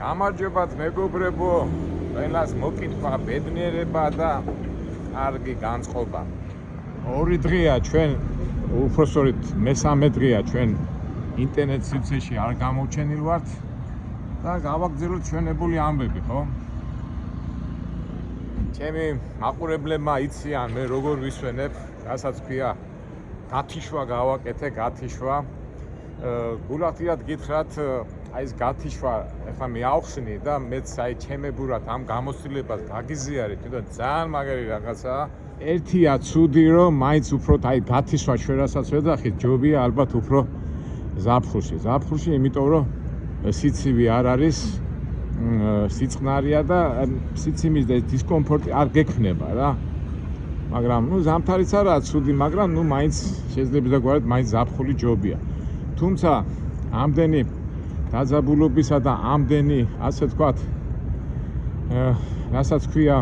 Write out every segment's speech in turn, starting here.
გამარჯობათ მეგობრებო, ყველას მოკითხვა, ბედნიერება და კარგი განწყობა. ორი დღეა ჩვენ, უпростоრით მესამე დღეა ჩვენ ინტერნეტ სივრცეში არ გამოვჩენილ ვართ და გავაგზავნოთ ჩვენებული ამბები, ხო? ჩემი მაყურებლებმა იციან მე როგორ ვისვენებ, რასაც ქვია გათიშვა გავაკეთე, გათიშვა. გულახდილად გითხრათ, აი ეს გათიშვა ახლა მე ავხსნი და მეც აი ჩემებურად ამ გამოცდილებას გაგიზიარეთ, თვითონ ძალიან მაგარი რაღაცაა. ერთია ცუდი, რომ მაინც უფრო აი გათიშვა ჩვენ რასაც ვეძახით, ჯობია ალბათ უფრო ზაფხულში, იმიტომ რომ სიცივი არ არის, სიწყნარია და სიციმის და დისკომფორტი არ გექნება რა. მაგრამ ზამთარიც არაა ცუდი, მაგრამ მაინც შეიძლება დაგვარად მაინც ზაფხული ჯობია. თუმცა ამდენი დაძაბულობისა და ამდენი ასე ვთქვათ, რასაც ქვია,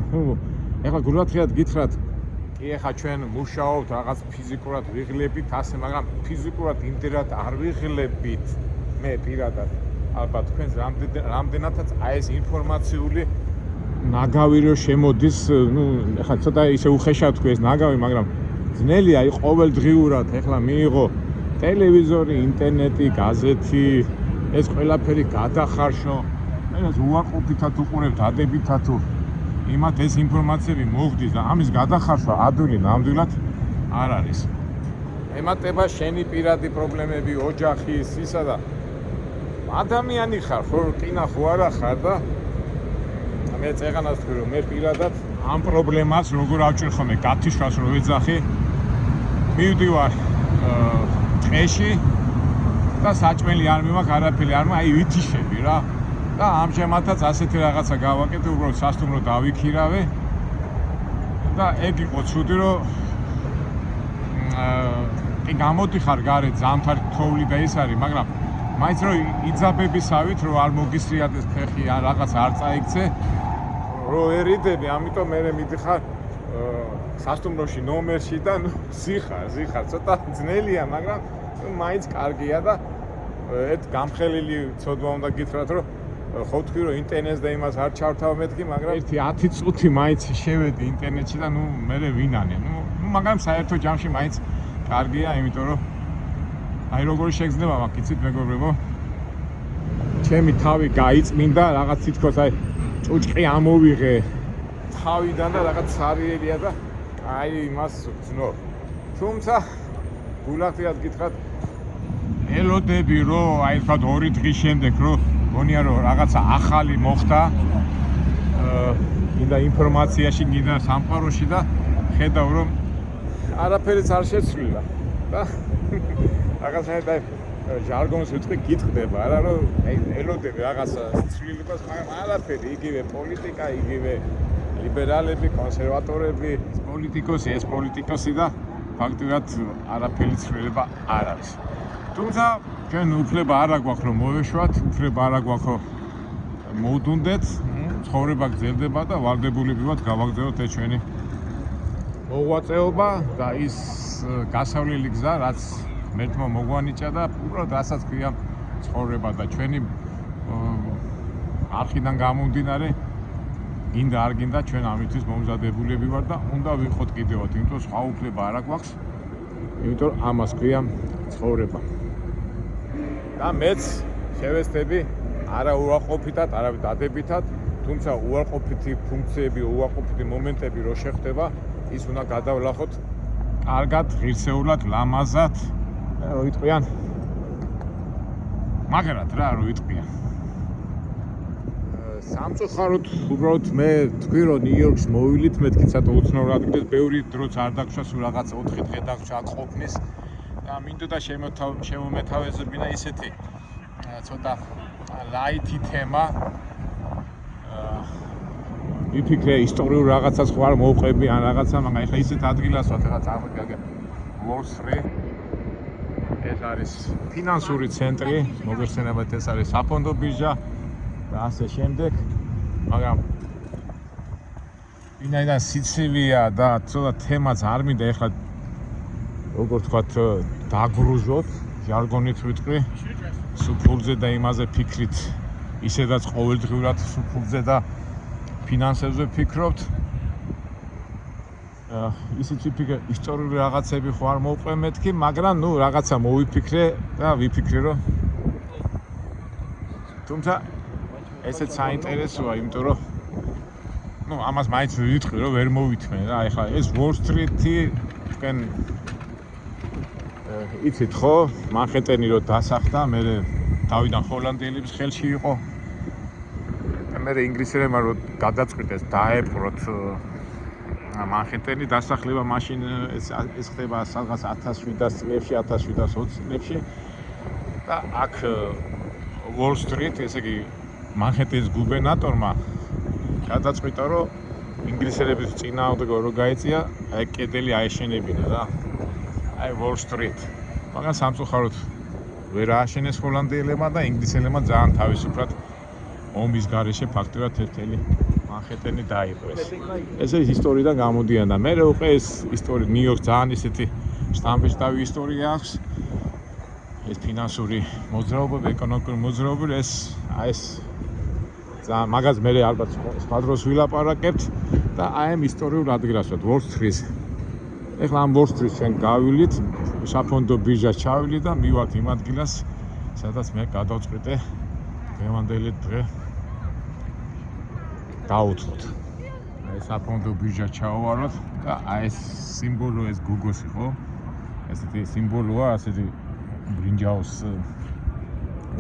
ეხლა გულახდილად გითხრათ, კი ეხლა ჩვენ მუშაობთ რაღაც ფიზიკურად ვიღლებით ასე, მაგრამ ფიზიკურად იმდენად არ ვიღლებით მე პირადად. ალბათ თქვენს რამდენადაც აი ეს ინფორმაციული ნაგავი რო შემოდის, ეხლა ცოტა ისე უხეშად თქვი ეს ნაგავი, მაგრამ ძნელია აი ყოველდღიურად ეხლა მიიღო ტელევიზორი, ინტერნეტი, გაზეთი, ეს ყველაფერი გადახარშო, ეს უარყოფითად უყურებთ, დადებითად თუ იმათ ეს ინფორმაციები მოგდის და ამის გადახარშვა ადვილი ნამდვილად არ არის. ემატება შენი პირადი პრობლემები, ოჯახის, ისა და ადამიანი ხარ, ხო, რკინა ხო არა ხარ და მე წეღანას თქვი რომ მე პირადად ამ პრობლემას როგორ ავჭერ ხოლმე, გათიშვას რო ვეძახი, მივდივარ ტყეში და საჭმელი არ მიმაქვს, არაფერი არ მაქვს, აი ვითიშები რა. და ამჟამადაც ასეთი რაღაცა გავაკეთე, უბრალოდ სასტუმრო დავიქირავე და ეგ იყო ცუდი, რომ კი გამოდიხარ გარეთ ზამთარი თოვლი და ის არის, მაგრამ მაინც რომ იძაბებისავით, რომ არ მოგისრიადეს ფეხი, ან რაღაც არ წაიქცე, რომ ერიდები, ამიტომ მე მიდიხარ სასტუმროში ნომერში და ზიხარ, ცოტა ძნელია, მაგრამ მაინც კარგია და ერთ გამხელილი ცოდვა უნდა გითხრათ, რომ ხო თქვი რომ ინტერნეტს და იმას არ ჩავთავ მეთქი, მაგრამ ერთი 10 წუთი მაინც შევედი ინტერნეტში და მე ვინანე. მაგრამ საერთო ჯამში მაინც კარგია, იმიტომ რომ აი როგორი შეგრძნება მაქვს, იცით მეგობრებო? ჩემი თავი გაიწმინდა, რაღაც თითქოს აი ჭუჭყი ამოვიღე თავიდან და რაღაც სარიელია და აი იმას ვძნობ. თუმცა გულახდილად გითხრათ, ელოდები რომ აი თქვა 2 დღის შემდეგ რომ გონია რომ რაღაცა ახალი მოხდა, გინდა ინფორმაციაში, გინდა სამყაროში და ხედავ რომ არაფერიც არ შეცვლილა და რაღაცნაირად ჟარგონს ვიტყვი გიტყდება, არა რომ ელოდები რაღაცა ცვლილებას, მაგრამ არაფერი, იგივე პოლიტიკა, იგივე ლიბერალები, კონსერვატორები, ეს პოლიტიკოსი და ფაქტობრივად არაფერი ცვლილება არ არის. თუმცა ჩვენ უფლება არ აგვაქვს რომ მოვეშვათ, უფლება არ აგვაქვს რომ მოვდუნდეთ, ცხოვრება გრძელდება და ვალდებულები ვართ გავაგზავნოთ ეს ჩვენი მოღვაწეობა და ის გასავლელი გზა, რაც ღმერთმა მოგვანიჭა და უბრალოდ რასაც ქვია ცხოვრება და ჩვენი არხიდან გამომდინარე, გინდა არ გინდა ჩვენ ამისთვის მომზადებულები ვართ და უნდა ვიყოთ კიდევაც, იმიტომ სხვა უფლება არ აგვაქვს, იმიტომ ამას ქვია ცხოვრება. და მეც შევეცდები არა უარყოფითად, არა დადებითად, თუმცა უარყოფითი ფუნქციები, უარყოფითი მომენტები რო შეხდება, ის უნდა გადავლახოთ კარგად, ღირსეულად, ლამაზად, რო იტყვიან მაგრად რა, რო იტყვიან. სამწუხაროდ უბრალოდ მე თქვი რომ ნიუ-იორკს მოვილით, მეთქი ცოტა უცნაურად გიდეს, ბევრი დროც არ დაგშვა, სულ რაღაც 4 დღე დაგშვა აქ ყოფნის და მინდოდა შემომეთავაზებინა ისეთი ცოტა ლაითი თემა. ვიფიქრე ისტორიულ რაღაცას ხო არ მოვყვები ან რაღაცა, მაგრამ ეხლა ისეთ ადგილას ვართ, ეხლა წარმოგიდგენ Wall Street. ეს არის ფინანსური ცენტრი, მოგეხსენებათ ეს არის საფონდო ბირჟა და ასე შემდეგ, მაგრამ ვინაიდან სიცივეა და ცოტა თემაც არ მინდა ეხლა როგორ თქვათ დაგრუზოთ, ჟარგონით ვიტყვი, სულ ფულზე და იმაზე ფიქრით ისედაც ყოველდღიურად სუფულზე და ფინანსებზე ვფიქრობთ. ისიც ვიფიქრე, ისტორიული რაღაცები ხო არ მოვყვე მეთქი, მაგრამ ნუ რაღაცა მოვიფიქრე და ვიფიქრე რომ თუმცა ესეც საინტერესოა, იმიტომ რომ ნუ ამას მაინც ვიტყვი რომ ვერ მოვითმე რა. ეხლა ეს Wall Street-ი თქვენ იცით ხო, მანჰეტენი რო დასახდა, მე თავიდან ჰოლანდიელების ხელში იყო. მე ინგლისელებმა რო გადაწყვიტეს დაეპყროთ მანჰეტენი დასახლება, მაშინ ეს ხდება სადღაც 1700 წლებში, 1720 წლებში და აქ Wall Street, ესე იგი მანჰეტენის გუბერნატორმა გადაწყვიტა რომ ინგლისელების წინააღმდეგ რო გაეწია, აი კედელი აეშენებინა რა. აი Wall Street. მაგრამ სამწუხაროდ ვერ ააშენეს ჰოლანდიელებმა და ინგლისელებმა ძალიან თავისუფლად ომის გარეშე ფაქტურად ერთელი მანჰეტენი დაიპყრეს. ესე ისტორიიდან გამოდიან და მე უკვე ეს ისტორია ნიუ-იორკს ძალიან ისეთი შტამპი ისტორია აქვს. ეს ფინანსური მოძრაობები, ეკონომიკური მოძრაობები, ეს მაგას მე ალბათ სხვა დროს ვილაპარაკებთ და აი ამ ისტორიულ ადგილას Wall Street. ეხლა ამ Wall Street-ს ჩვენ გავივლით, საფონდო ბირჟას ჩავივლით და მივართ იმ ადგილას, სადაც მე გადავწყვიტე დღევანდელი დღე დაუწყოთ. აი საფონდო ბირჟა ჩავავალოთ და აი ეს სიმბოლო, ეს Google-ში ხო? ესეთი სიმბოლოა, ასეთი ბრინჯაოს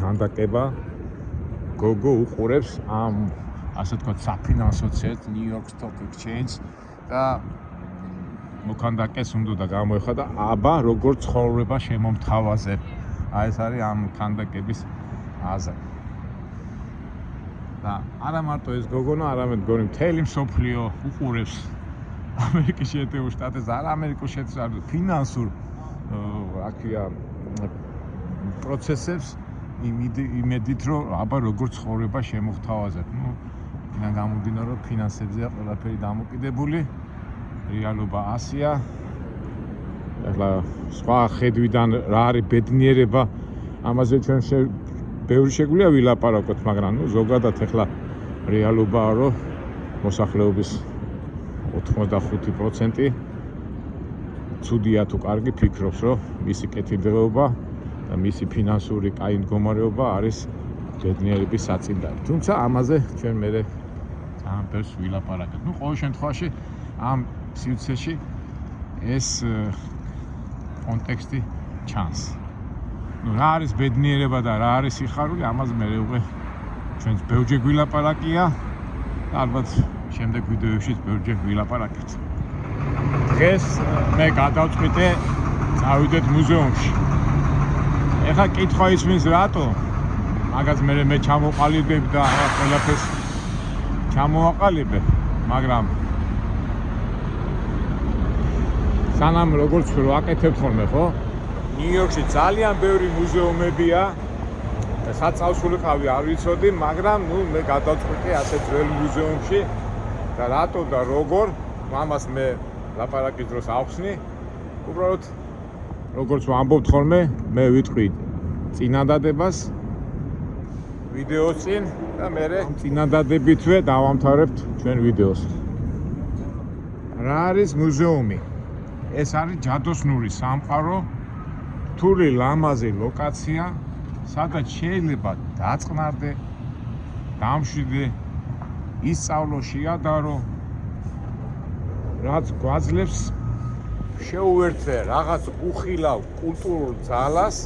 განდაკება. Gogo უყურებს ამ ასე თქვა საფინანსო წერტ New York Stock Exchange და მოქანდაკეს უნდა გამოეხადა აბა როგორ ცხოვრება შემომთავაზებ. აი ეს არის ამ ქანდაკების აზრი. და არა მარტო ეს გოგონა, არამედ გონი მთელი მსოფლიო უყურებს ამერიკის შეერთებულ შტატებს, არა ამერიკის შეერთებულ შტატებს, ფინანსურ აქია პროცესებს იმედით რომ აბა როგორ ცხოვრება შემოგთავაზებ. ნუ იქიდან გამომდინარე რომ ფინანსებზეა ყველაფერი დამოკიდებული, რეალობა ასია. ეხლა სხვა ხედვიდან რა არის ბედნიერება, ამაზე ჩვენ ბევრი შეგვიძლია ვილაპარაკოთ, მაგრამ ნუ ზოგადად ეხლა რეალობაა რომ მოსახლეობის 85% ცუდია თუ კარგი ფიქრობს რომ მისი კეთილდღეობა და მისი ფინანსური კაი მდგომარეობა არის ბედნიერების საწინდარი. თუმცა ამაზე ჩვენ მე ძალიან ბევრს ვილაპარაკებთ. ნუ ყოველ შემთხვევაში ამ სიუცეში ეს კონტექსტი ჩანს. ნუ რა არის ბედნიერება და რა არის სიხარული, ამაზე მე უკვე ჩვენს ბევრჯერ ვილაპარაკია და ალბათ შემდეგ ვიდეოშიც ბევრჯერ ვილაპარაკებთ. დღეს მე გადავწყვიტე წავიდეთ მუზეუმში. ეხლა კითხვა ისმის რატო? მაგას მე ჩამოყალიბებ და ყველაფერს ჩამოვაყალიბებ, მაგრამ სანამ როგორც რო აკეთებ ხოლმე, ხო? ნიუ-იორკში ძალიან ბევრი მუზეუმებია და საწავსულიყავი არ ვიცოდი, მაგრამ ნუ მე გადავწყვიტე ასე ძველ მუზეუმში და რატო და როგორ, ამას მე ლაპარაკის დროს ავხსნი. უბრალოდ როგორც ვამბობთ ხოლმე, მე ვიტყვი წინადადებას ვიდეოს წინ და მე წინადადებითვე დავამთავრებთ ჩვენ ვიდეოს. რა არის მუზეუმი? ეს არის ჯადოსნური სამყარო, რთული ლამაზი ლოკაცია, სადაც შეიძლება დაწყნარდე, დამშვიდე, ისწავლო, შეადარო, რაც გვაძლევს შეუერთდე რაღაც უხილავ კულტურულ ძალას,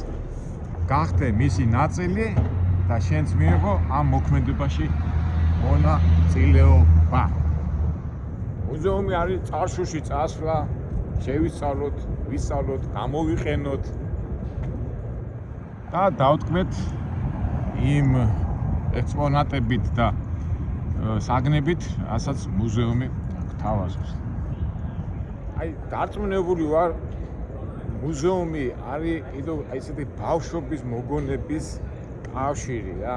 გახდე მისი ნაწილი და შენც მიიღო ამ მოქმედებაში მონაწილეობა. მუზეუმი არის წარსულში წასვლა, შევისწავლოთ, ვისწავლოთ, გამოვიყენოთ და დავტკბეთ იმ ექსპონატებით და საგნებით, რასაც მუზეუმი გვთავაზობს. აი, დარწმუნებული ვარ, მუზეუმი არის კიდევ ესეთი ბავშვობის მოგონების კავშირი რა.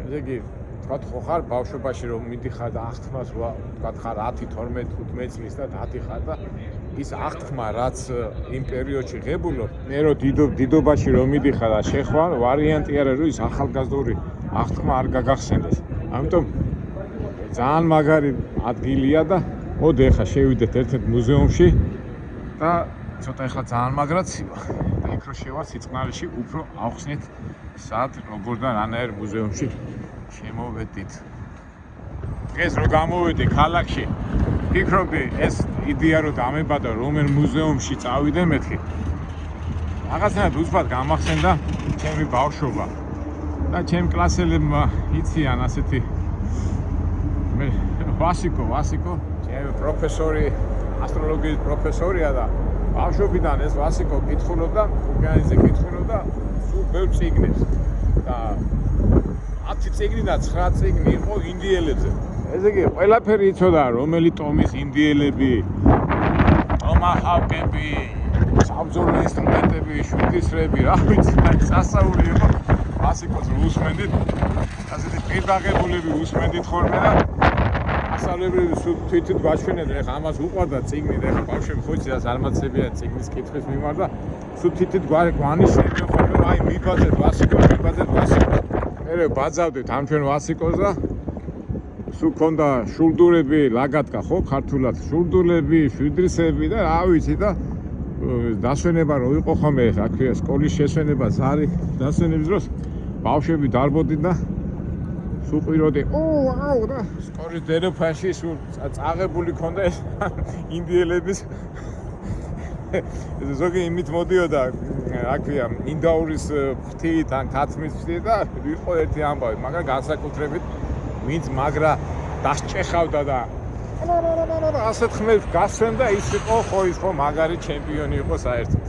ესე იგი, თქვათ ხო ხარ ბავშვობაში რომ მიდიხარ და აღთქმას თქვათ ხარ 10, 12, 15 წლის და დადიხარ და ის აღთქმა რაც იმ პერიოდში ღებულობ, მე რომ დიდობაში რომ მიდიხარ და შეხვალ, ვარიანტი არა რომ ის ახალგაზრდული აღთქმა არ გაგახსენდეს. ამიტომ ძალიან მაგარი ადგილია და მოდი ახლა შევიდეთ ერთ-ერთ მუზეუმში და ცოტა ახლა ძალიან მაგრაციო. და იქ რო შევა სიწყნარეში უფრო ავხსნით სად როგორ და რანაირ მუზეუმში შემოვედით. დღეს რო გამოვედი ქალაქში, ფიქრობდი ეს იდეა რო დამებადა რომელ მუზეუმში წავიდე მეთქი. რაღაცნაირად უცბად გამახსენდა ჩემი ბავშვობა და ჩემ კლასელებმა იციან ასეთი ვასიკო, ჩემი პროფესორი, ასტროლოგიის პროფესორია და ბავშვობიდან ეს ვასიკო კითხულობდა, უკრაინაზე კითხულობდა სულ ბევრ წიგნებს და 10 წიგნი და 9 წიგნი იყო ინდიელებზე. ესე იგი, ყველაფერი იცოდა, რომელი ტომის ინდიელები, ტომაჰავკები, საბრძოლო ინსტრუმენტები, შვიდისრები, რა ვიცი, სასაული იყო. ვასიკოს უსმენდით, ასეთი პირდაღებულები უსმენდით ხოლმე და ასწავლებრივი თვითონ გვაჩვენებდნენ, ეხლა ამას უყვარდა წიგნი და ეხლა ბავშვები ხო იცი რა ზარმაცებია წიგნის კითხვის მიმართ და სულ თვითონ გვანიშნებდნენ ხოლმე, აი მიბაძეთ ვასიკო. მერე ბაძავდით ამ ჩვენ ვასიკოს და სულ ქონდა შულდურები, ლაგატკა ხო ქართულად, შულდურები, შვიდრისები და რა ვიცი და დასვენება რო იყო ხოლმე, რა ქვია, სკოლის შესვენება, ზარი დასვენების დროს ბავშვები დარბოდით და სულ ყიროდი, აუ და სკოლის დერეფანში სულ წაღებული ქონდა ეს ინდიელების ზოგი იმით მოდიოდა, რა ქვია, ინდაურის ფრთით ან ქათმის ფრთით და იყო ერთი ამბავი, მაგრამ განსაკუთრებით ვინც მაგრა დასჭეხავდა და ასეთ ხმებს გასვენდა, ის იყო ხო მაგარი ჩემპიონი იყო საერთოდ.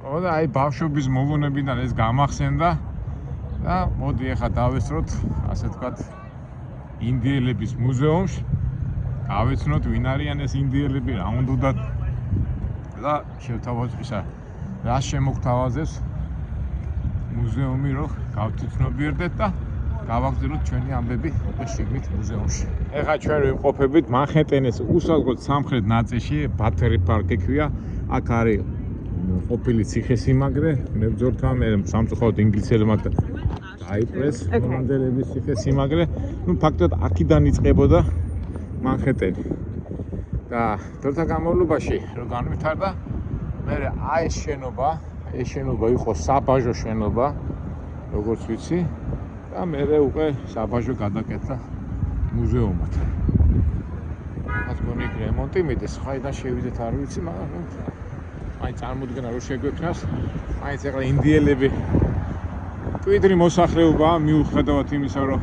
ხო და აი ბავშვობის მოგონებიდან ეს გამახსენდა და მოდი ახლა დავესწროთ, ასე ვთქვათ, ინდიელების მუზეუმში. გავეცნოთ ვინ არიან ეს ინდიელები, რა უნდათ და შევთავაზოთ ისა რა შემოგთავაზებს მუზეუმი რო გავთვითნობიერდეთ და გავაგზავნოთ ჩვენი ამბები შიგნით მუზეუმში. ეხლა ჩვენ ვიმყოფებით მანჰეტენის უსაზღვროდ სამხრეთ ნაწილში, ბათერი პარკი ქვია. აქ არის ყოფილი ციხესიმაგრე, მებრძოლთა მე სამწუხაროდ ინგლისელებმა დაიპყრეს მონდელების ციხესიმაგრე. ნუ ფაქტობრივად აქედან იწყებოდა მანჰეტენი. და დროთა განმავლობაში რო განვითარდა, მე აი ეს შენობა იყო საბაჟო შენობა, როგორც ვიცი. და მერე უკვე საბაჟო გადაკეთდა მუზეუმად. მას გონი რემონტი მიდის, ხაიდან შევიდეთ არ ვიცი, მაგრამ აი წარმოდგენა რო შეგვექნას, აიც ახლა ინდიელები მკვიდრი მოსახლეობაა მიუხედავად იმისა, რომ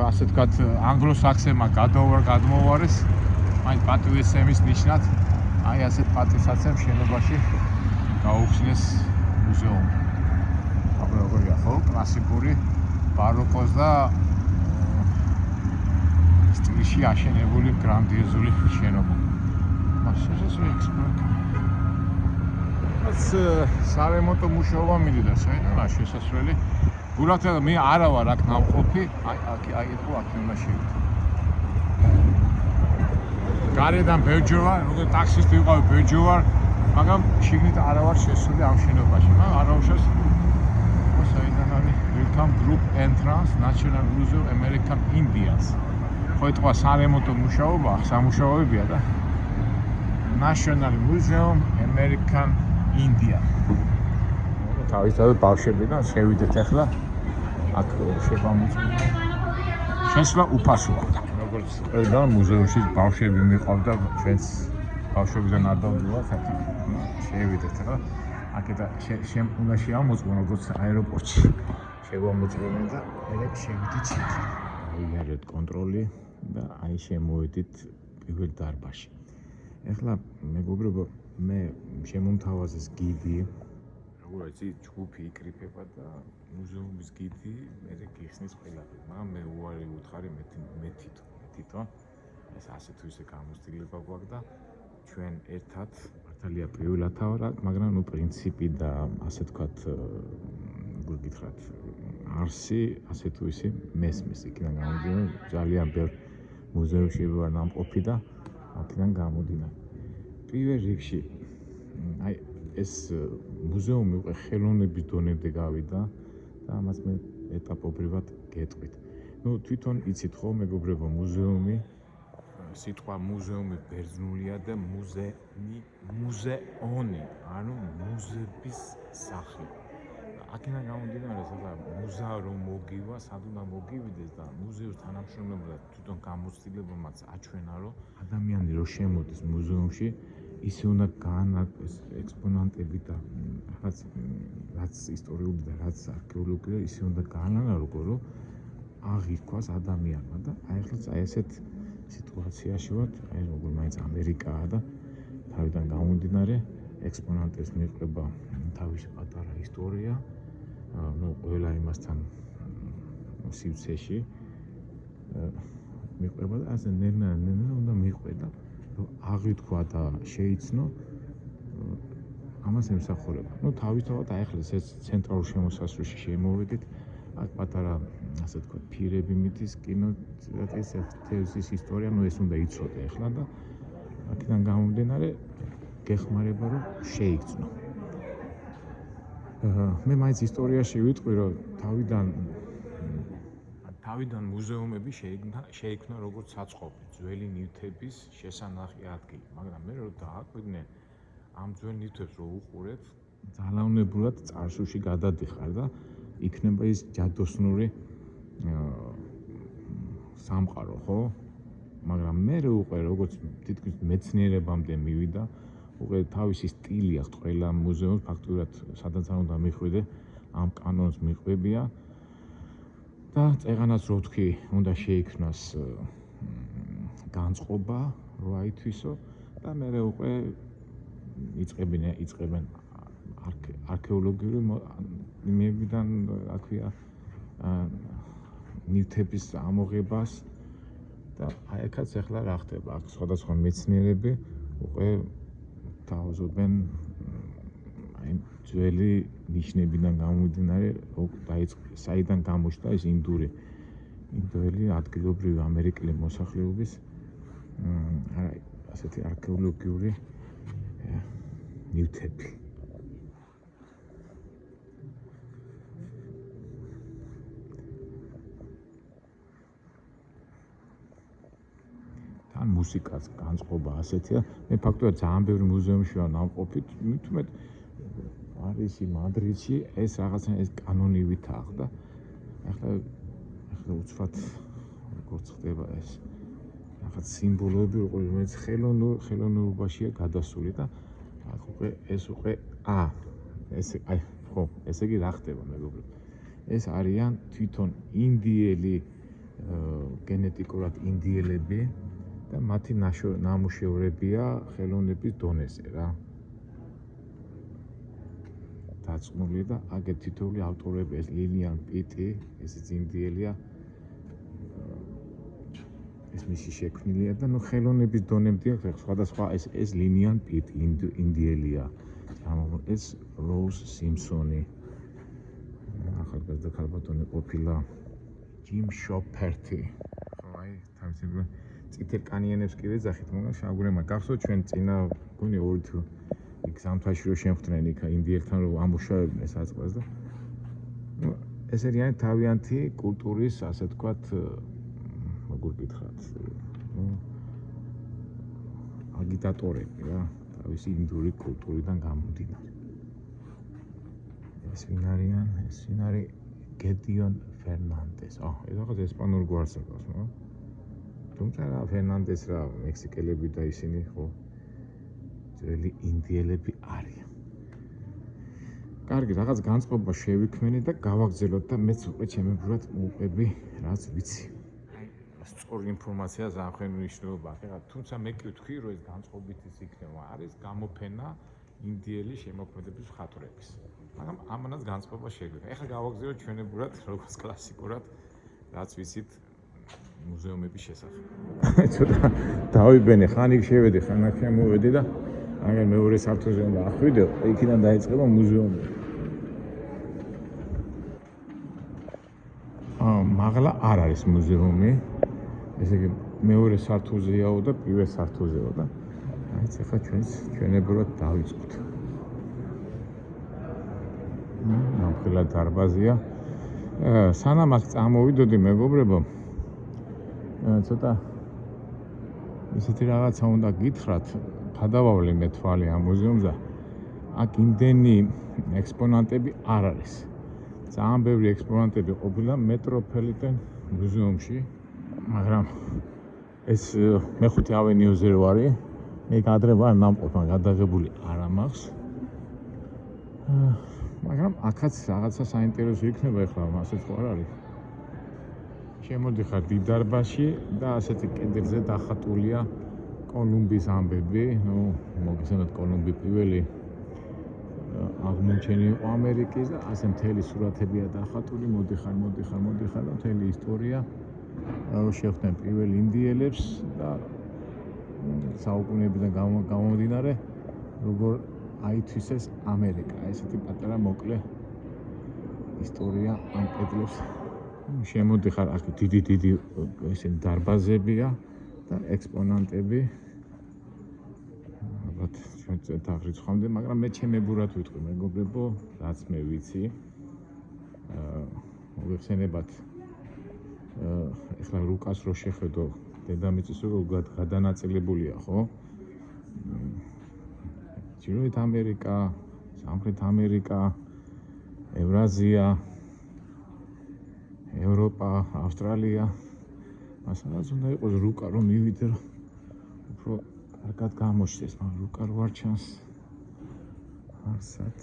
ასე ვთქვათ, ანგლო-საქსებმა გადმოუარეს, მაინც პატივისცემის ნიშნად, აი ასეთ პატივსაცემ შენობაში გაუხსნეს მუზეუმი. როგორია ხო, კლასიკური ბაროკოს და სტილში აშენებული გრანდიოზული შენობა. მასშტაბზე ექსპერტი. სარემონტო მუშაობა მიდიდა, საერთოდ შესასვლელი. გულახდილად მე არა ვარ აქ ნამყოფი, აი ხო აქ უნდა შევიდე. გარედან ბეჯო ვარ, როგორ ტაქსისტი ვიყავი ბეჯო ვარ, მაგრამ შიგნით არა ვარ შესული ამ შენობაში, მაგრამ არა უშავს Welcome Group Entrance National Museum American Indians. ხო ეთქვა სარემონტო მუშაობა, სამუშაოებია და National Museum American Indian. თავისთავად ბავშვებიდან შევიდეთ ახლა. აქ შეგვამოწმდა. შესვლა უფასოა. როგორც ყველა მუზეუმში ბავშვები მიყავდა, ჩვენს ბავშვებიდან არ დავდივართ, შევიდეთ ახლა. აქედა უნდა შეამოწმო როგორც აეროპორტში. შევამოწმდნენ და მე შევიდით შეკრა. აიარეთ კონტროლი და აი შემოვედით პირველ დარბაზში. ეხლა მეგობრებო, მე შემომთავაზეს გიდი, როგორც იცი, ჯგუფი იკრიფება და მუზეუმის გიდი მე გიხსნის ყველაფერი. მაგრამ მე უარი უთხარი მე თვითონ ეს ასე თუ ისე გამოცდილება გვაქვს და ჩვენ ერთად მართალია პირველად ვარ, მაგრამ ნუ პრინციპი და ასე ვთქვათ, როგორ გითხრათ, არსი ასე თუ ისე მესმის იქიდან გამომდინარე, ძალიან ბევრ მუზეუმში ვარ ნამყოფი და აქედან გამომდინარე. პირველ რიგში აი ეს მუზეუმი უკვე ხელოვნების დონემდე გავიდა და ამას მე ეტაპობრივად გეტყვით. ნუ თვითონ იცით ხო მეგობრებო, მუზეუმი სიტყვა მუზეუმი ბერძნულია და მუზეონი, ანუ მუზების სახლი. აქედან გამომდინარე, ახლა მუზა რომ მოგივა, სად უნდა მოგივიდეს და მუზეუმის თანამშრომლობამ თვითონ გამოცდილებამაც აჩვენა, რომ ადამიანი რო შემოდის მუზეუმში, ისე უნდა გაანაწილოს ექსპონატები და რაც ისტორიული და რაც არქეოლოგია, ისე უნდა გაანალოგო, რომ აღიქواس ადამიანმა და ახლა ესეთ სიტუაციაში ვართ, როგორ მაინც ამერიკაა და თავიდან გამომდინარე ექსპონატებს მიყვება თავისი პატარა ისტორია, ყველა იმასთან სივრცეში მიყვება და ასე ნერნარ უნდა მიყვედა, რომ აღიქვა და შეიცნო ამას ემსახურება. თავისთავად ახლა ეს ცენტრალურ შემოსასვლელში შემოვედით, აქ პატარა ასე თქვა ფირები მითის კინოთეატრის ისტორია, ეს უნდა იცოდე ახლა და აქედან გამომდინარე გეხმარება რომ შეიგრძნო. მე მაინც ისტორიაში ვიტყვი, რომ თავიდან მუზეუმები შეიქმნა როგორც საწყობი ძველი ნივთების შესანახი ადგილი, მაგრამ მე რომ დააკვირდნენ ამ ძველ ნივთებს რო უყურებ, ძალაუნებურად წარსულში გადადიხარ და იქნება ის ჯადოსნური სამყარო, ხო? მაგრამ მე უკვე როგორც თითქმის მეცნიერებამდე მივიდა, უკვე თავისი სტილი აქვს ყველა მუზეუმს, ფაქტურად სადაც არ უნდა მიხვიდე, ამ კანონს მიყვებია და წეღანაც რო თქვი, უნდა შეიქმნას განწყობა, რო აითვისო და მე უკვე იწყებენ არქეოლოგიური იმებიდან, რა ქვია, ნივთების ამოღებას და აი აქაც ახლა რა ხდება, აქ სხვადასხვა მეცნიერები უკვე თავაზობენ აი ძველი ნიშნებიდან გამომდინარე, საიდან გამოჩნდა ეს ინდოელი ადგილობრივი ამერიკელი მოსახლეობის ასეთი არქეოლოგიური ნივთები. თან მუსიკას განწყობა ასეთია. მე ფაქტობრივად ძალიან ბევრი მუზეუმში ვარ ნავყოფით, მithumet პარიზი, მადრიდში ეს რაღაცა ეს კანონივით ახდა. ახლა უცბად როგორც ხდება ეს რაღაც სიმბოლოები, რომელიც ხელოვნურობაშია გადასული და ეს უკვე ესე იგი რა ხდება მეგობრებო? ეს არიან თვითონ ინდიელი გენეტიკურად ინდიელები და მათი ნამუშევრებია ხელოვნების დონეზე რა. დაწნული და აგერ თითოეული ავტორები, ეს ლილიან პიტი, ესეც ინდიელია. ეს მისი შექმნილია და ხელოვნების დონემდე სხვადასხვა ეს ლილიან პიტი ინდიელია. ეს როუზ სიმსონი. ახალგაზრდა ქალბატონი ყოფილა ჯიმ შოპერტი. აი, თავისებურად წითელ კანიანებს კი ვეძახით, მაგრამ შავგვრემა გახსოვთ ჩვენ წინა გონი ორი თუ იქ ზამთარში რო შემხვდნენ იქ ინდიელთან რო ამუშავებდნენ საწყლას და ეს არიან თავიანთი კულტურის, ასე თქვათ, როგორ გითხრათ, აგიტატორები რა, თავისი ინდური კულტურიდან გამომდინარე. ეს ვინ არიან? ეს ვინ არის? გედიონ ფერნანდეს. ეს რაღაც ესპანურ გვარს აკავს, მაგრამ თუმცა რა ფერნანდეს რა მექსიკელები და ისინი ხო ძველი ინდიელები არიან. კარგი, რაღაც განწყობა შევიქმნი და გავაგზავნოთ და მეც უკვე ჩემებურად მოვყვები, რაც ვიცი. სწორი ინფორმაცია ზამხენ მნიშვნელობა აქვს. თუმცა მე კი ვთქვი, რომ ეს განწყობით ის იქნება, არის გამოფენა ინდიელი შემოქმედების მხატვრების. მაგრამ ამანაც განწყობა შეგვიძლია. ეხლა გავაგზავნოთ ჩვენებურად, როგორც კლასიკურად, რაც ვიცით მუზეუმების შესახებ. ცოტა დავიბენე, ხან იქ შევედი, ხან აქ შემოვედი და აგერ მეორე სართულზე უნდა ახვიდე, იქიდან დაიწყება მუზეუმი. მაღლა არ არის მუზეუმი. ესე იგი მეორე სართულზეაო და პირველ სართულზეაო და აი ეხლა ჩვენებურად დავიწყოთ. ნამხელა დარბაზია. სანამ აქ წამოვიდოდი მეგობრებო, ცოტა ისეთი რაღაცა უნდა გითხრათ, გადავავლე მე თვალი ამ მუზეუმზე. აქ იმდენი ექსპონატები არ არის. ძალიან ბევრი ექსპონატები ყოფილა მეტროპოლიტენ მუზეუმში, მაგრამ ეს მეხუთე ავენიუზე ვარი. მე ადრე ვარ ნამყოფან გადაღებული არ მაქვს. მაგრამ აქაც რაღაცა საინტერესო იქნება ახლა, ასეც ხო არ არის. შემოდიხარ დიდ დარბაზში და ასეთი კედელზე დახატულია კოლუმბის ამბები, მოგესალმებით კოლუმბი პირველი აღმოჩენი იყო ამერიკის და ასე მთელი სურათებია დახატული, მოდიხარ და მთელი ისტორია შეხვდნენ პირველ ინდიელებს და საუკუნეებიდან გამომდინარე როგორ აითვისეს ამერიკა. ესეთი პატარა მოკლე ისტორია ამ კედლებს. შემოდიხარ აქ დიდი ესენი დარბაზებია და ექსპონატები. ალბათ ჩვენ დაღრიცხვამდე, მაგრამ მე ჩემებურად ვიტყვი მეგობრებო, რაც მე ვიცი. მოგეხსენებათ ეხლა რუკას რო შეხედო დედამიწის როგორ გადანაწილებულია, ხო? ჩრდილოეთ ამერიკა, სამხრეთ ამერიკა, ევრაზია, ევროპა, ავსტრალია. მასაც უნდა იყოს რუკა რომ მივიდე, უფრო კარგად გამოჩნდეს, მაგრამ რუკა რო არ ჩანს. ასეთ.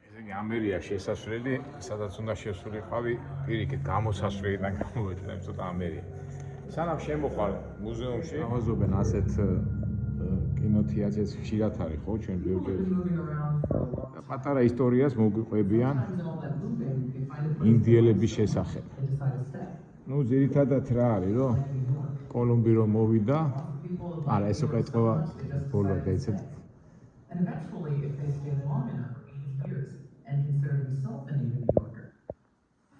ესე იგი ამერია შესასვლელი, სადაც უნდა შესულიყავი პირიქით გამოსასვლელიდან გამოვედი, ცოტა ამერია. სანამ შემოხარ მუზეუმში, ავაზობენ ასეთ კინოთეატრს ხშირად არის, ხო, ჩვენ ბევრჯერ პატარა ისტორიას მოგვიყვებიან ინდიელების შესახებ. ძირითადად რა არის, რომ კოლუმბი რომ მოვიდა, არა, ეს უკვე ეთყობა ბოლო დაიცეთ. And eventually, if they stayed long enough, 80 years, and considered himself a native New Yorker.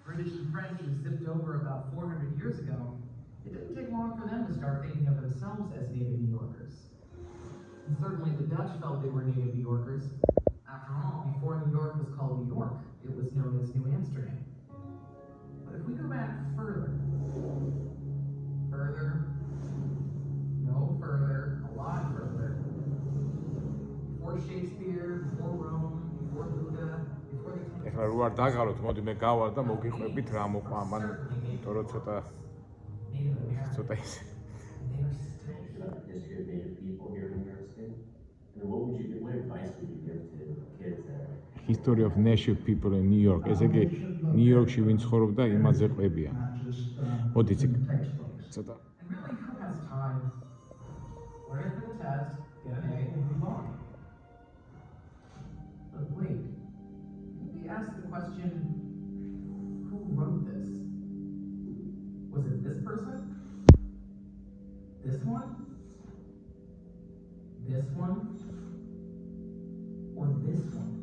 British and French who zipped over about 400 years ago, it didn't take long for them to start thinking of themselves as native New Yorkers. And certainly the Dutch felt they were native New Yorkers. After all, before New York was called New York, it was known as New Amsterdam. But if we go back further, a lot further, before Shakespeare, before Rome, before Buddha, before the ეხლა რო არ დაგალოთ, მოდი მე გავარ და მოგიყვებით რა მოყვა ამან, იმიტომ რომ ცოტა ის history of native people here in New York State? And what advice would you give to kids that history of native people in New York. ესე იგი ნიუ-იორკში ვინ ცხოვრობდა, იმაზე ყვებიან. მოდი ცოტა. And really, who has time? Learn for the test, get an A, and move on. But wait, maybe ask the question, who wrote this? Was it this person? This one? This one? Or this one?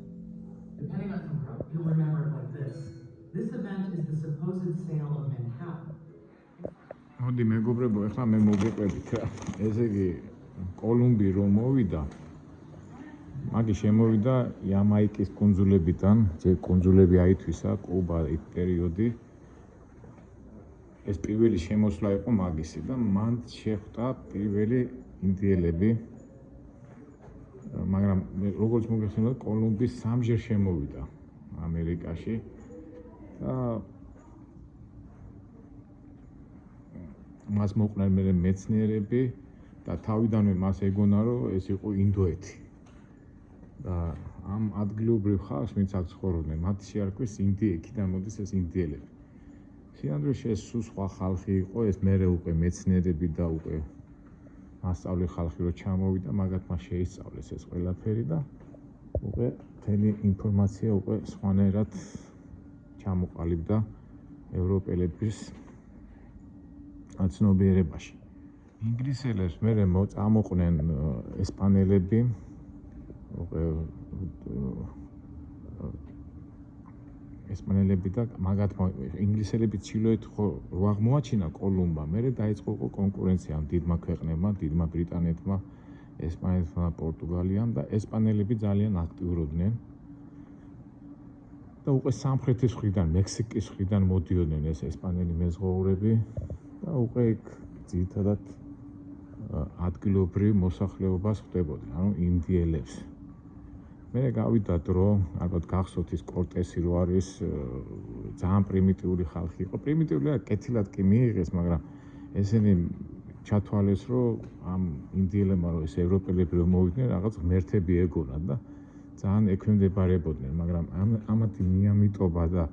Depending on who wrote, you'll remember it like this. This event is the supposed sale of Manhattan. მოდი მეგობრებო, ეხლა მე მოგიყვებით რა. ესე იგი კოლუმბი რომ მოვიდა, მაგი შემოვიდა იამაიკის კუნძულებიდან, ძე კუნძულები აითვისა, კუბა იქ პერიოდი. ეს პირველი შემოსვლა იყო მაგისი და მან შეხვდა პირველი ინდიელები. მაგრამ როგორც მოგეხსენებათ, კოლუმბი სამჯერ შემოვიდა ამერიკაში და მას მოყნენ მე მეცნიერები და თავიდანვე მას ეგონა რომ ეს იყო ინდოეთი. და ამ ადგილობრივ ხალხს, ვინც აქ ცხოვრობდნენ, მათ შეარქვეს იქიდან მოდის ეს ინდიელები. სინამდვილეში ეს სულ სხვა ხალხი იყო, ეს მერე უკვე მეცნიერები და უკვე მასწავლე ხალხი რო ჩამოვიდა, მაგათმა შეისწავლეს ეს ყველაფერი და უკვე მთელი ინფორმაცია უკვე სხვანაირად ჩამოყალიბდა ევროპელების აცნობიერებაში. ინგლისელებს მერე წამოყვნენ ესპანელები, უკვე ესპანელები და მაგათმა ინგლისელები ჩილოეთ ხო რო აღმოაჩინა კოლუმბა, მერე დაიწყო კონკურენცია ამ დიდმა ქვეყნებმა, დიდმა ბრიტანეთმა ესპანეთმა და პორტუგალიამ და ესპანელები ძალიან აქტიურობდნენ და უკვე სამხრეთის მხრიდან, მექსიკის მხრიდან მოდიოდნენ ეს ესპანელი მეზღვაურები და უკვე იქ ძირითადად ადგილობრივ მოსახლეობას ხვდებოდნენ, ანუ ინდიელებს. მე გავიდა დრო, ალბათ გახსოვთ ის კორტესი რო არის ძალიან პრიმიტიული ხალხი იყო. პრიმიტიული არა, კეთილად კი მიიღეს, მაგრამ ესენი ჩათვალეს, რომ ამ ინდიელებმა რომ ეს ევროპელები რომ მოვიდნენ, რაღაც ღმერთები ეგონათ და ძალიან ექვემდებარებოდნენ, მაგრამ ამათი მიამიტობა და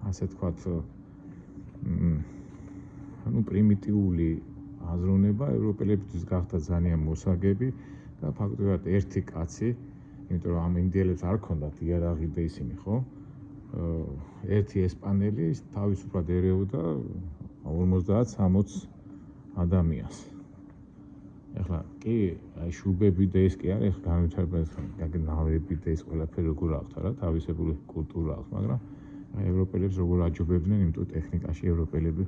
ასე თქვათ, ანუ პრიმიტიული აზროვნება ევროპელებისთვის გახდა ძალიან მოსაგები და ფაქტობრივად ერთი კაცი, იმიტომ რომ ამ ინდიელებს არ ქონდათ იარაღი და ისინი, ხო? ერთი ესპანელი თავისუფლად ერეოდა 50-60 ადამიანს. ეხლა კი, აი შუბები და ეს კი არის, ეხლა განვითარება ნავები და ეს ყველაფერი როგორ აქვს რა, თავისებური კულტურა აქვს, მაგრამ აი ევროპელებს როგორ აჯობებდნენ, იმიტომ ტექნიკაში ევროპელები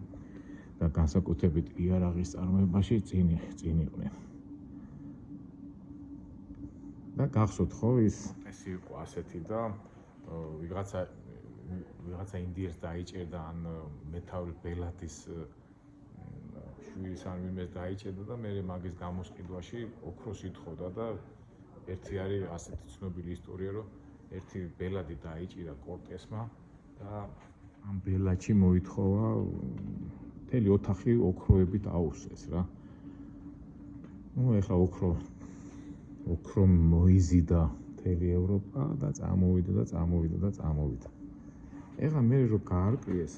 და განსაკუთრებით იარაღის წარმოებაში წინ იყვნენ. და გახსოვთ ხო ის იყო ასეთი და ვიღაცა ინდიელს დაიჭერდა ან მეთაური ბელადის შვილს ან ვინმეს დაიჭერდა და მე მაგის გამოსყიდვაში ოქროს ითხოვდა და ერთი არის ასეთი ცნობილი ისტორია, რომ ერთი ბელადი დაიჭირა კორტესმა და ამ ბელადში მოითხოვა მთელი ოთახი ოქროებით აუსეს რა. ნუ ეხლა ოქრო მოიზიდა მთელი ევროპა და წამოვიდა. ეხლა მე რო გაარკვიეს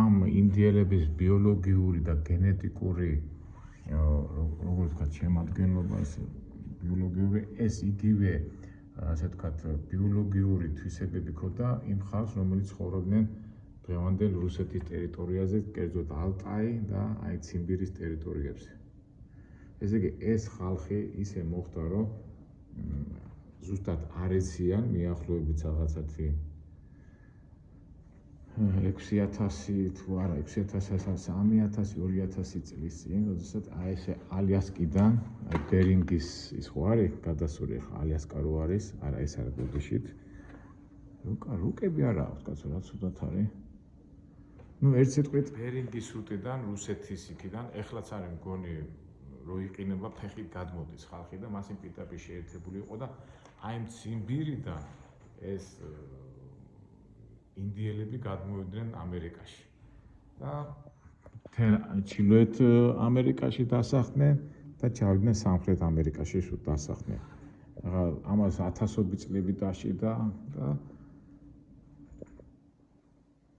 ამ ინდიელების ბიოლოგიური და გენეტიკური როგორ ვთქვათ შემადგენლობა, ბიოლოგიური ეს იგივე ასე ვთქვათ ბიოლოგიური თვისებები ქონდა იმ ხალხს, რომელიც ცხოვრობდნენ დღევანდელ რუსეთის ტერიტორიაზე, კერძოდ ალტაი და აი ციმბირის ტერიტორიებზე. ესე იგი ეს ხალხი ისე მოხდა, რომ ზუსტად არ ეციან მიახლოებით რაღაცათი 6000 თუ არა 6000, 3000, 2000 წლის წინ, როდესაც აი ესე ალიასკიდან, აი ბერინგის ის ხო არის გადასული, ხა ალიასკა რო არის, არა ეს არის ბუდიშით. რუკები არა აქვს, კაცო, რა ცუდად არის. ნუ ერთ სიტყვით ბერინგის სრუტიდან, რუსეთის იქიდან, ეხლაც არის მგონი რო იყინება ფეხით გადმოდის ხალხი და მას იმ პიტაპი შეერთებული იყო და აი ციმბირიდან ეს ინდიელები გადმოვიდნენ ამერიკაში და ჩრდილოეთ ამერიკაში დასახლდნენ და ჩავიდნენ სამხრეთ ამერიკაში დასახლდნენ. ამას 1000 წლები დაჭირდა და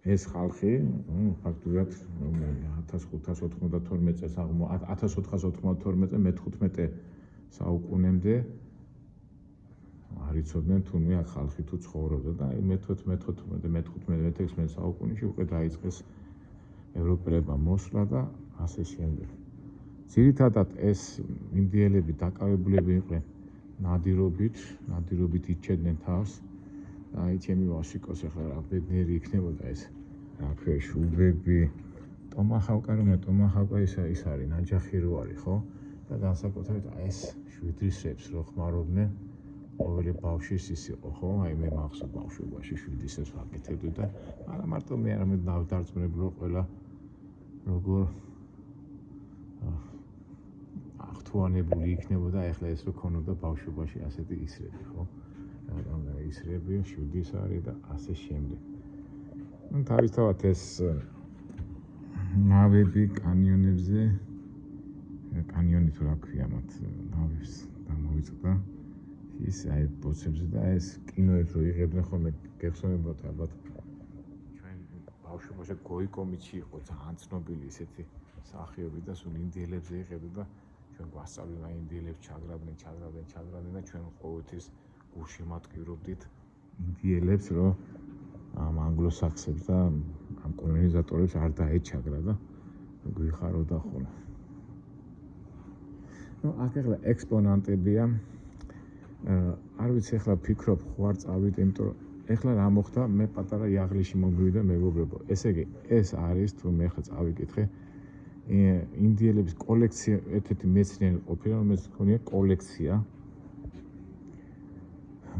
ეს ხალხი, ფაქტობრივად 1592 წელს 1492 მე-15 საუკუნემდე არ იცოდნენ თუნდაც აქ ხალხი თუ ცხოვრობდა და მე-15 საუკუნეში უკვე დაიწყეს ევროპელებმა მოსვლა და ასე შემდეგ. ძირითადად ეს ინდიელები დაკავებულები იყვნენ ნადირობით იჩენდნენ თავს. აი ჩემი ვაშიკოს ახლა რა ბედნიერი იქნებოდა ეს რა ქვია შუბები ტომაჰავკა ის არის ნაჯახი რო არის ხო და განსაკუთრებით აი ეს შვიდრისებს რო ხმარობდნენ ყოველი ბავშვის ის იყო ხო აი მე მახსოვს ბავშვობაში შვიდრისებს ვაკეთებდი და არა მარტო მე არამედ დავდარწმუნებული ყველა როგორ ახთუანებული იქნებოდა ახლა ეს რო ქონოდა ბავშვობაში ასეთი ისრები ხო ისრები, შვიდის არის და ასე შემდეგ. ნუ თავისთავად ეს ნავები კანიონებზე, კანიონი თუ რა ქვია მათ ნავებს დამოვიწყდა ის აი ბოცებზე და ეს კინოებს რო იღებდნენ ხოლმე გეხსოვებათ ალბათ ჩვენ ბავშვობაში გოიკომიჩი იყო ძალიან ცნობილი ისეთი სახიობი და სულ ინდიელებზე იღებდა და ჩვენ გვასწავლიდა ინდიელებს ჩაგრაბდნენ და ჩვენ ყოველთვის უშემატკივრობდით ინდიელებს, რომ ამ ანგლოსაქსებს და ამ კოლონიზატორებს არ დაეჩაგრა და გვიხაროდა ხოლმე. ნუ აქ ახლა ექსპონანტებია. არ ვიცი ახლა ფიქრობ ხوار წავიდე, იმიტომ რომ ახლა რა მოხდა, მე პატარა იაღლიში მომივიდა მეგობრებო. ესე იგი, ეს არის თუ მე ახლა წავიკითხე, ინდიელების კოლექცია, ერთ-ერთი მეცნიერი ყოფილა, რომელსაც ჰქონია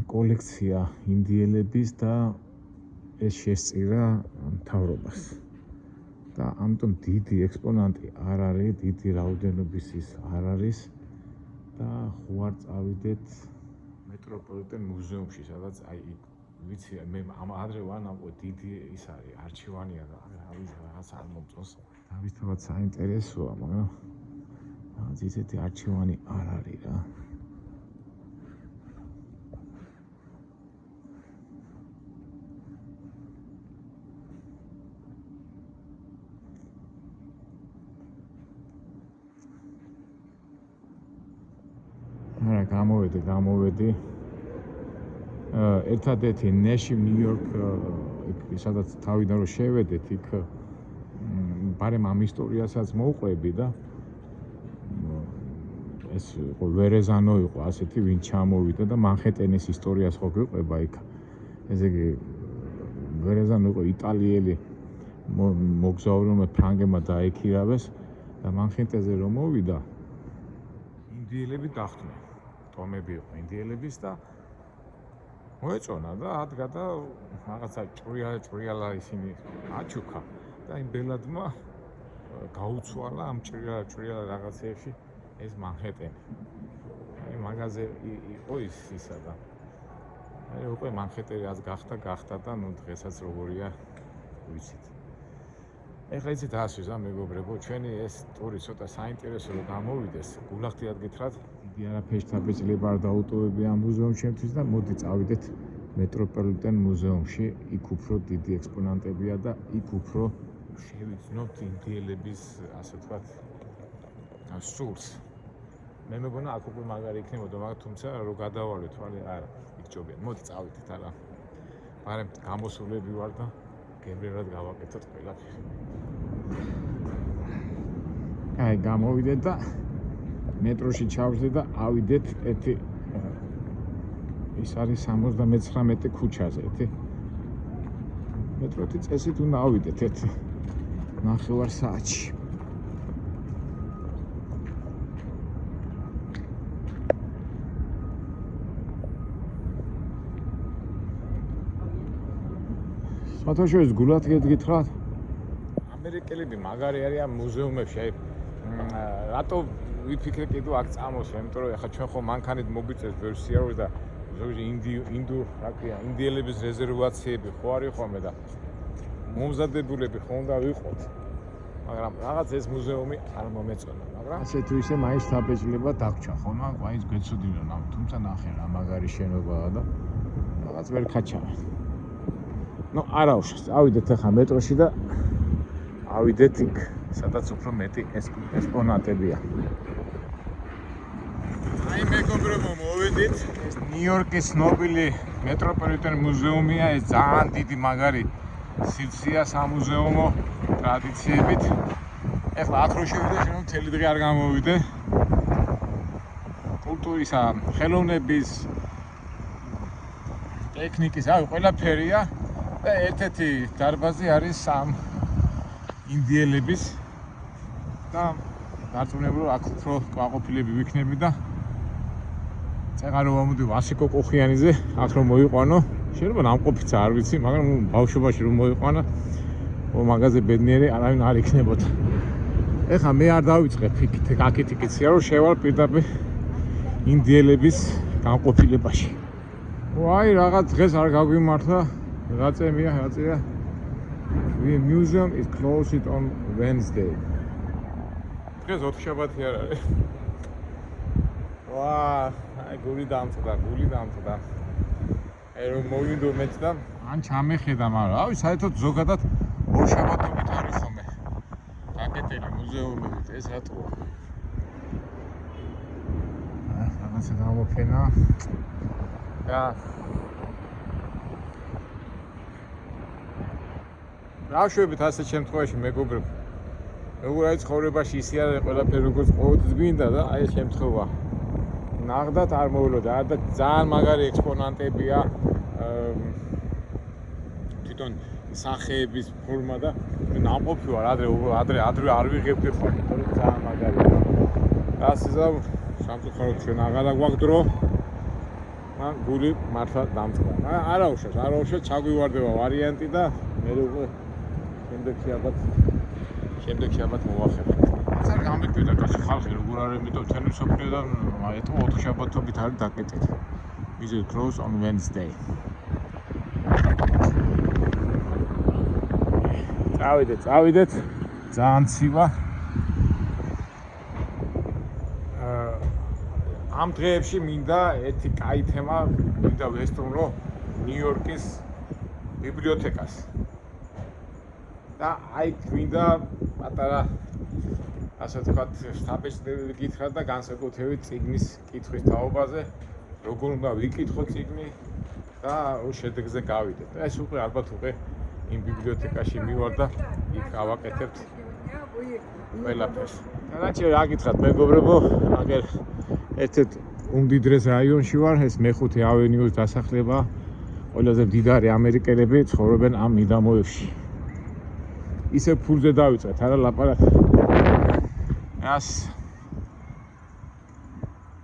კოლექცია ინდიელების და ეს შესწირა მთავრობას. და ამიტომ დიდი ექსპონანტი არ არის, დიდი რაოდენობის ის არ არის და ხوار წავიდეთ მეტროპოლიტენ მუზეუმში, სადაც აი ვიცი მე ადრე ვარ ნამყო დიდი ის არის არჩევანია და რაღაც არ მომწონს. დავისთავად საინტერესოა, მაგრამ რაღაც ისეთი არჩევანი არ არის რა. არა, გამოვედი. ერთადერთი ნეში ნიუ-იორკ, სადაც თავიდან რომ შევედეთ, იქ ბარემ ამ ისტორიასაც მოვყვები და ეს იყო ვერეზანო იყო ასეთი, ვინ ჩამოვიდა და მანჰეტენის ისტორიას ხო გვიყვება იქ. ესე იგი ვერეზანო იყო იტალიელი მოგზაური, რომელიც ფრანგებმა დაეკირავეს და მანჰეტენზე რომ მოვიდა, ინდიელები დახვდნენ. ტომები იყო ინდიელების და მოეწონა და ადგა და რაღაცა ჭრიალა ისინი აჩუქა და იმ ბელადმა გაუცვალა ამ ჭრიალა რაღაცებში ეს მანჰეტენი. აი მაგაზე იყო ისა და აი უკვე მანჰეტენი რაც გახდა და ნუ დღესაც როგორია ვიცით. ეხლა იცით ასვიზ მეგობრებო, ჩვენი ეს ტური ცოტა საინტერესო რომ გამოვიდეს, გულახდიად გითხრათ, დიდი არაფერს დაბეჭდილება არ დაუტოვები ამ მუზეუმშივთვის და მოდი წავიდეთ მეტროპოლიტენ მუზეუმში, იქ უფრო დიდი ექსპონანტებია და იქ უფრო შევიცნობთ ინდიელების, ასე ვთქვათ, სურს. მე მეგონა აქ უკვე მაგარი იქნებოდა, მაგრამ თუმცა რომ გადავალე თვალე არა, იქ ჯობია. მოდი წავიდეთ არა. მაგრამ გამოსულები ვარ და გემრიელად გავაკეთოთ ყველაფერი. აი გამოვიდეთ და მეტროში ჩავშდით და ავიდეთ ერთი ის არის 79 ქუჩაზე ერთი. მეტროთი წესით უნდა ავიდეთ ერთი 9 საათში. სათაშორის გულათიეთ გითხრათ, ამერიკელები მაგარი არიან მუზეუმებში, აი რატო ვიფიქრე კიდევ აქ წამოსვლა, იმიტომ რომ ეხლა ჩვენ ხო მანქანით მობიწევს ვერსიაურს და ზოგიერთი ინდიელების რეზერვაციები ხო არის ხოლმე და მომზადებულები ხო უნდა ვიყოთ, მაგრამ რაღაც ეს მუზეუმი არ მომეწონა, მაგრამ ასე თუ ისე მაინც დაბეჭდილება დაგჭა ხო, მაგრამ მაინც გვეცოდინა, თუმცა ნახე რა მაგარი შენობაა და რაღაც ვერ ხაჩაა. ნუ არა უშავს, ავიდეთ ახლა მეტროში და ავიდეთ იქ, სადაც უფრო მეტი ექსპონატებია. აი მეგობრებო, მოვედით, ეს ნიუ-იორკის ნობილი მეტროპოლიტენ მუზეუმია, ეს ძალიან დიდი მაგარი სივრცეა სამუზეუმო ტრადიციებით. ეხლა აქ რო შევიდე, შენ მთელი დღე არ გამოვიდე. კულტურისა, ხელოვნების, ტექნიკის, აი ყველაფერია. და ერთ-ერთი დარბაზი არის ამ ინდიელების და დარწმუნებული აქ უფრო კვაყოფილები ვიქნები და წეღარო ამოდი ვასიკო კოხიანიზე აქ რომ მოიყვანო, შეიძლება ნამყოფიც არ ვიცი, მაგრამ ბავშვობაში რომ მოიყვანა, მაგაზე ბედნიერი არავინ არ იქნებოდა. ეხლა მე არ დავიწყებ აქეთ იქიცია რომ შევალ პირდაპირ ინდიელების განყოფილებაში. აი რაღაც დღეს არ გაგვიმართლა. Ratsemiya. The museum is closed on Wednesday. დღეს ოთხშაბათი არ არის. ვა, აი გული დამწყდა. აი რომ მოვიდო მეც და ან ჩამეხედა, მაგრამ ავი საერთოდ ზოგადად ორშაბათობით არის ხოლმე. გაკეთილი მუზეუმებით ეს რატოა? რაღაცა გამოფენა. დავშვებით ასეთ შემთხვევაში მეგობრებო. როგორ არის ცხოვრებაში ისე არის ყველაფერი როგორც ყოველთვის გვინდა და აი ეს შემთხვევა. ნახდათ არ მოვლოდა, არ და ძალიან მაგარი ექსპონანტებია. თვითონ სახეების ფორმა და ნამყოფი ვარ ადრე არ ვიღებდი ხოლმე, იმიტომ რომ ძალიან მაგარია. გასიზავ სამწუხაროდ ჩვენ აღარ აგვაქვს დრო. მან გული მართლა დამწყდა. არა უშავს, ჩაგვივარდება ვარიანტი და მე უკვე შემდეგში ალბათ მოვახერხებთ. არ გამიკვირდა კაცი ხალხი როგორ არ ემიტო თელი სოფლიო და ეტო 4 შაბათობით არის დაკეტილი. We will close on Wednesday. წავიდეთ. ძალიან ცივა. ამ დღეებში მინდა ერთი კაი თემა მინდა ვესწავლო ნიუ-იორკის ბიბლიოთეკას. და აი მინდა პატარა ასე ვთქვათ, სტაბილიზებული გითხრა და განსაკუთრებით წიგნის კითხვის თაობაზე, როგორ უნდა ვიკითხო წიგნი და შედეგზე გავიდეთ. ეს უკვე ალბათ იმ ბიბლიოთეკაში მივარ და იქ ავაკეთებთ ყველაფერს. და რა გითხრათ, მეგობრებო, აგერ ერთ-ერთ უმდიდრეს რაიონში ვარ, ეს მე-5 ავენიუს დასახლება, ყველაზე მდიდარი ამერიკელები ცხოვრობენ ამ მიდამოებში. ისე ფულზე დავიწყეთ, არა ლაპარაკი.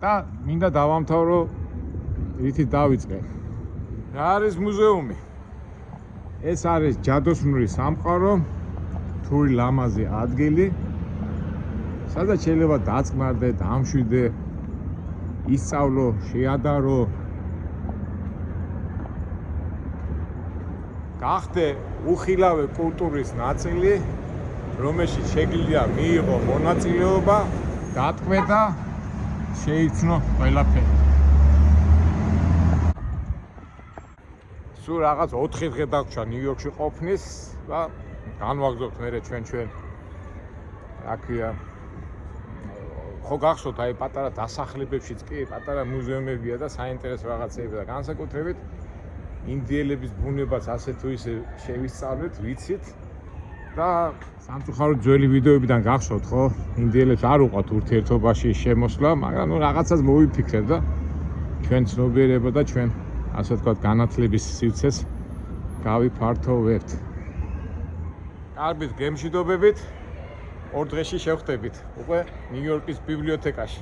და მინდა დავამთავრო რითი დავიწყე. რა არის მუზეუმი? ეს არის ჯადოსნური სამყარო, თური ლამაზი ადგილი, სადაც შეიძლება დაწყნარდე, დამშვიდე, ისწავლო, შეადარო, გახდე უხილავე კულტურის ნაწილი, რომელშიც შეგიძლია მიიღო მონაწილეობა, დატყვედა, შეიცნო ყველაფერი. სულ რაღაც 4 დღე დაგვრჩა ნიუ-იორკში ყოფნის და განვაგრძობთ მერე ჩვენ რა ქვია, ხო გახსოვთ აი პატარა დასახლებებშიც კი პატარა მუზეუმებია და საინტერესო რაღაცეები და განსაკუთრებით ინდიელების ბუნებას ასე თუ ისე შევისწავლეთ, ვიცით და სამწუხაროდ ძველი ვიდეოებიდან გახსოვთ ხო, ინდიელებს არ უყვათ ურთიერთობაში შემოსვლა, მაგრამ რაღაცას მოვიფიქრეთ და ჩვენ ცნობიერება და ჩვენ ასე ვთქვათ განათლების სივრცეს გავიფართოვებთ. კარგით, გემშვიდობებით. 2 დღეში შევხვდებით უკვე ნიუ-იორკის ბიბლიოთეკაში.